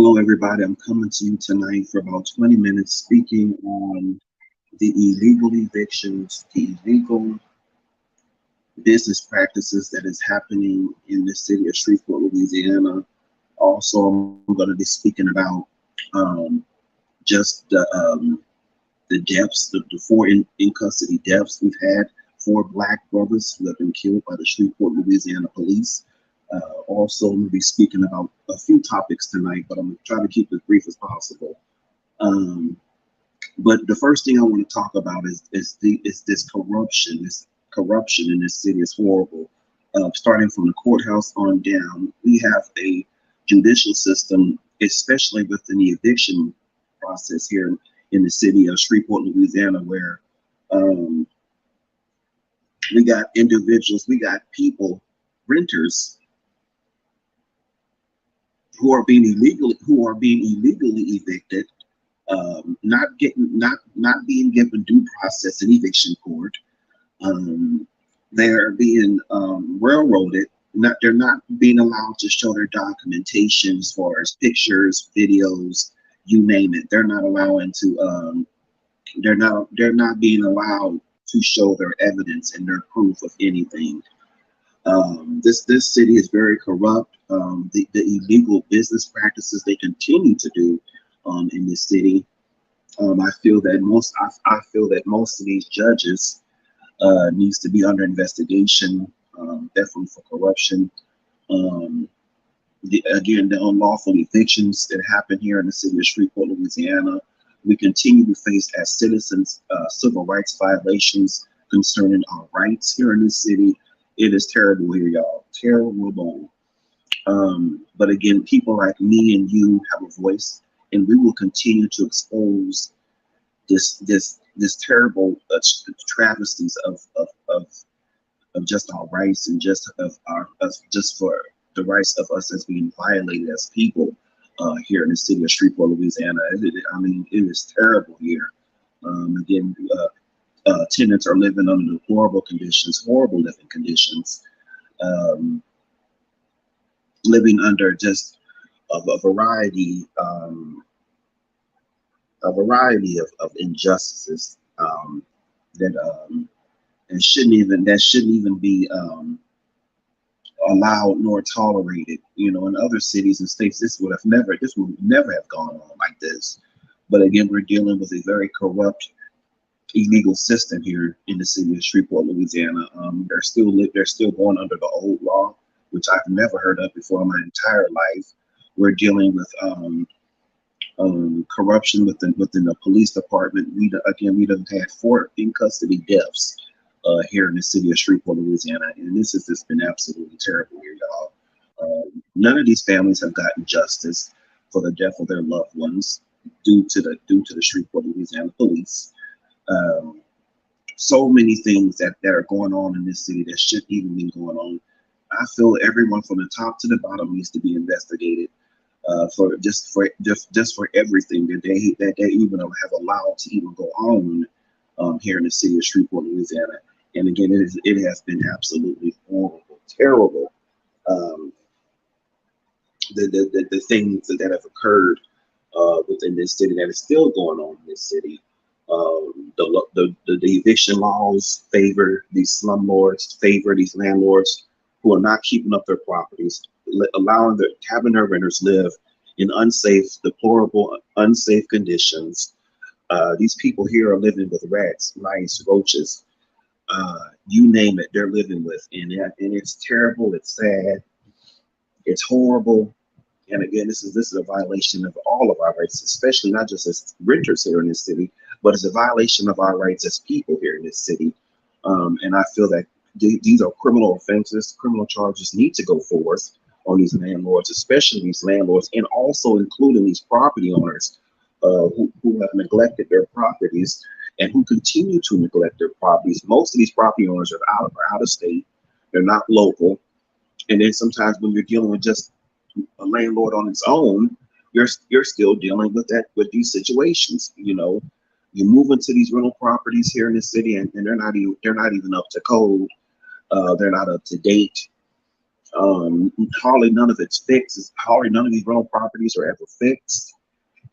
Hello, everybody. I'm coming to you tonight for about 20 minutes speaking on the illegal evictions, the illegal business practices that is happening in the city of Shreveport, Louisiana. Also, I'm going to be speaking about um, just the deaths, the four in custody deaths we've had, four black brothers who have been killed by the Shreveport, Louisiana police. Also, I'm going to be speaking about a few topics tonight, but I'm going to try to keep it as brief as possible. Um, but the first thing I want to talk about is this corruption. This corruption in this city is horrible. Starting from the courthouse on down, we have a judicial system, especially within the eviction process here in the city of Shreveport, Louisiana, where um, we got individuals, we got people, renters who are being illegally evicted, not being given due process in eviction court. Um, they're being railroaded. They're not being allowed to show their documentation as far as pictures, videos, you name it. They're not allowing to. They're not being allowed to show their evidence and their proof of anything. This city is very corrupt. The illegal business practices they continue to do in this city. I feel that most of these judges needs to be under investigation, definitely for corruption. Um, Again, the unlawful evictions that happen here in the city of Shreveport, Louisiana. We continue to face as citizens civil rights violations concerning our rights here in this city. It is terrible here, y'all. Terrible. But again, people like me and you have a voice, and we will continue to expose this terrible travesties of just our rights and just of our us just for the rights of us as being violated as people here in the city of Shreveport, Louisiana. I mean, it is terrible here. Again, tenants are living under deplorable conditions, horrible living conditions, um, living under just a variety of injustices that shouldn't even be allowed nor tolerated. You know, in other cities and states, this would never have gone on like this. But again, we're dealing with a very corrupt, illegal system here in the city of Shreveport, Louisiana. They're still going under the old law, which I've never heard of before in my entire life. We're dealing with corruption within the police department. We have had four in custody deaths here in the city of Shreveport, Louisiana, and this has just been absolutely terrible here, y'all. None of these families have gotten justice for the death of their loved ones due to the Shreveport, Louisiana police. Um, so many things that are going on in this city that shouldn't even be going on. I feel everyone from the top to the bottom needs to be investigated for everything that they even have allowed to even go on here in the city of Shreveport, Louisiana. And again, it has been absolutely horrible, terrible. Um, the things that have occurred within this city that is still going on in this city. The eviction laws favor these slumlords, favor these landlords who are not keeping up their properties, having their renters live in deplorable, unsafe conditions. These people here are living with rats, mice, roaches, you name it, they're living with, and it's terrible. It's sad. It's horrible. And again, this is a violation of all of our rights, especially not just as renters here in this city, but it's a violation of our rights as people here in this city. And I feel that these are criminal offenses. Criminal charges need to go forth on these landlords, especially these landlords, and also including these property owners who have neglected their properties and who continue to neglect their properties. Most of these property owners are out of state. They're not local. And then sometimes when you're dealing with just a landlord on its own, you're still dealing with these situations. You know, you move into these rental properties here in the city, and they're not even up to code. They're not up to date. Hardly none of it's fixed. Hardly none of these rental properties are ever fixed,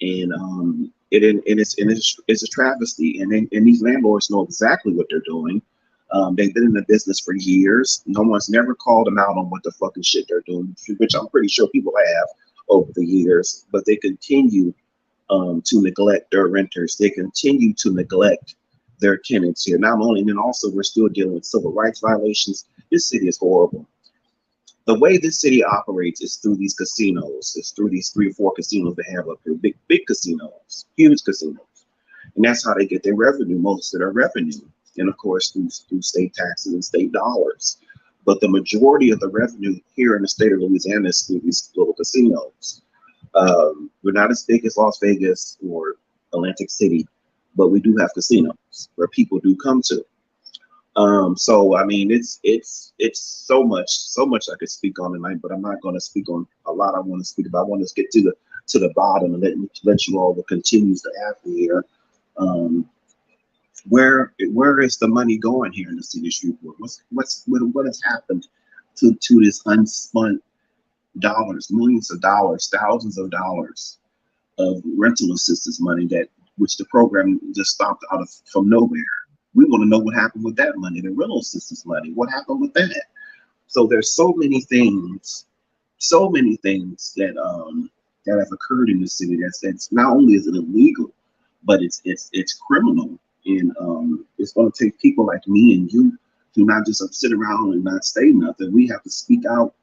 and it's a travesty. And these landlords know exactly what they're doing. They've been in the business for years. No one's never called them out on what the fucking shit they're doing, which I'm pretty sure people have over the years. But they continue to neglect their renters. They continue to neglect their tenants here. Not only, and then also we're still dealing with civil rights violations. This city is horrible. The way this city operates is through these casinos. It's through these 3 or 4 casinos they have up here, big casinos, huge casinos, and that's how they get their revenue, most of their revenue, and of course through state taxes and state dollars. But the majority of the revenue here in the state of Louisiana is through these little casinos. We're not as big as Las Vegas or Atlantic City, but we do have casinos where people do come to. So I mean, it's so much I could speak on tonight, but I'm not going to speak on a lot. I want to speak about. I want to get to the bottom and let you all what continues to happen here. Um, where is the money going here in the city of Shreveport? What has happened to this unspent dollars, millions of dollars, thousands of dollars of rental assistance money that which the program just stopped out of from nowhere? We want to know what happened with that money, the rental assistance money. What happened with that? So there's so many things that have occurred in the city that's not only is it illegal, but it's criminal, and it's going to take people like me and you to not just sit around and not say nothing. We have to speak out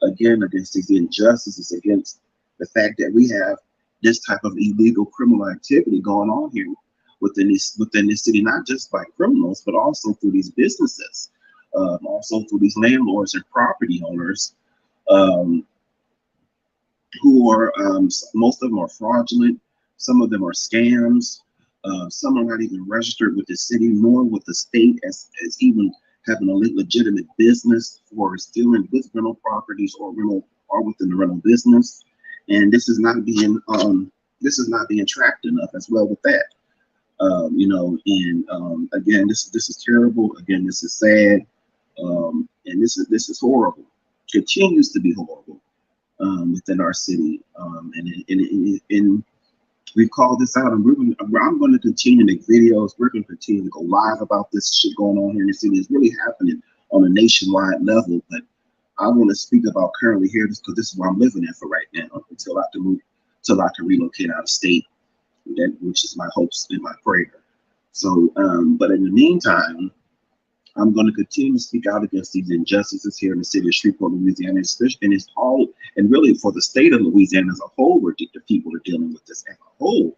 again against these injustices, against the fact that we have this type of illegal criminal activity going on here within this city, not just by criminals, but also through these businesses, also through these landlords and property owners, um, who are most of them are fraudulent, some of them are scams, some are not even registered with the city nor with the state as even having a legitimate business or stealing with rental properties or within the rental business, and this is not being tracked enough as well with that. And again, this is terrible. Again, this is sad, and this is horrible. Continues to be horrible within our city, and we called this out, and I'm going to continue to make videos. We're going to continue to go live about this shit going on here in the city. It's really happening on a nationwide level, but I want to speak about currently here because this is where I'm living in for right now until I can move, till I can relocate out of state. Which is my hopes and my prayer. So, but in the meantime, I'm going to continue to speak out against these injustices here in the city of Shreveport, Louisiana, especially, and it's all, and really for the state of Louisiana as a whole, where the people are dealing with this as a whole.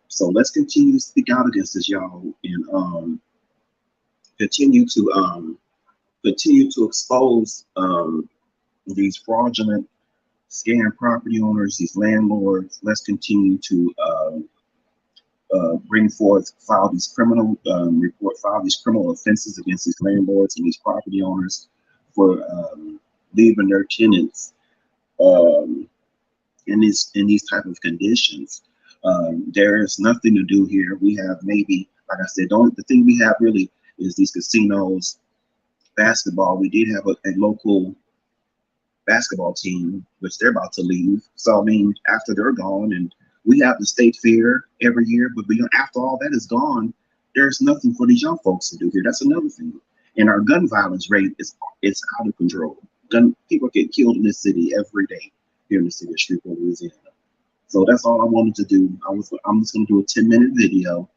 So let's continue to speak out against this, y'all, and continue to expose these fraudulent scam property owners, these landlords. Let's continue to file these criminal offenses against these landlords and these property owners for leaving their tenants in these type of conditions. There is nothing to do here. We have maybe, like I said, the thing we have really is these casinos, basketball. We did have a local basketball team, which they're about to leave. So I mean, after they're gone, and we have the state fair every year, but after all that is gone, there's nothing for these young folks to do here. That's another thing. And our gun violence rate is out of control. People get killed in this city every day here in the city of Shreveport, Louisiana. So that's all I wanted to do. I'm just going to do a 10-minute video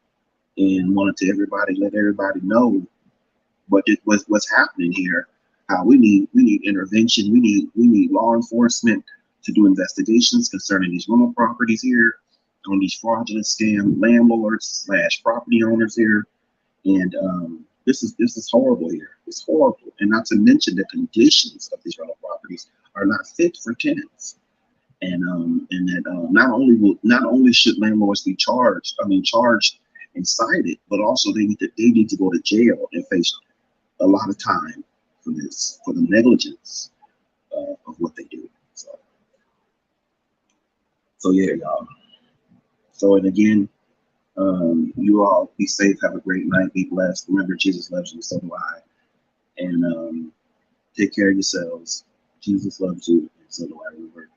and wanted to let everybody know what's happening here. How we need intervention. We need law enforcement to do investigations concerning these rental properties here, on these fraudulent scam landlords / property owners here, and this is horrible here. It's horrible, and not to mention the conditions of these rental properties are not fit for tenants, and that not only should landlords be charged and cited, but also they need to go to jail and face a lot of time for the negligence of what they do. So yeah, y'all. So, and again, you all be safe. Have a great night. Be blessed. Remember, Jesus loves you. So do I. And take care of yourselves. Jesus loves you, and so do I. Remember,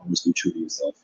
always be true to yourself.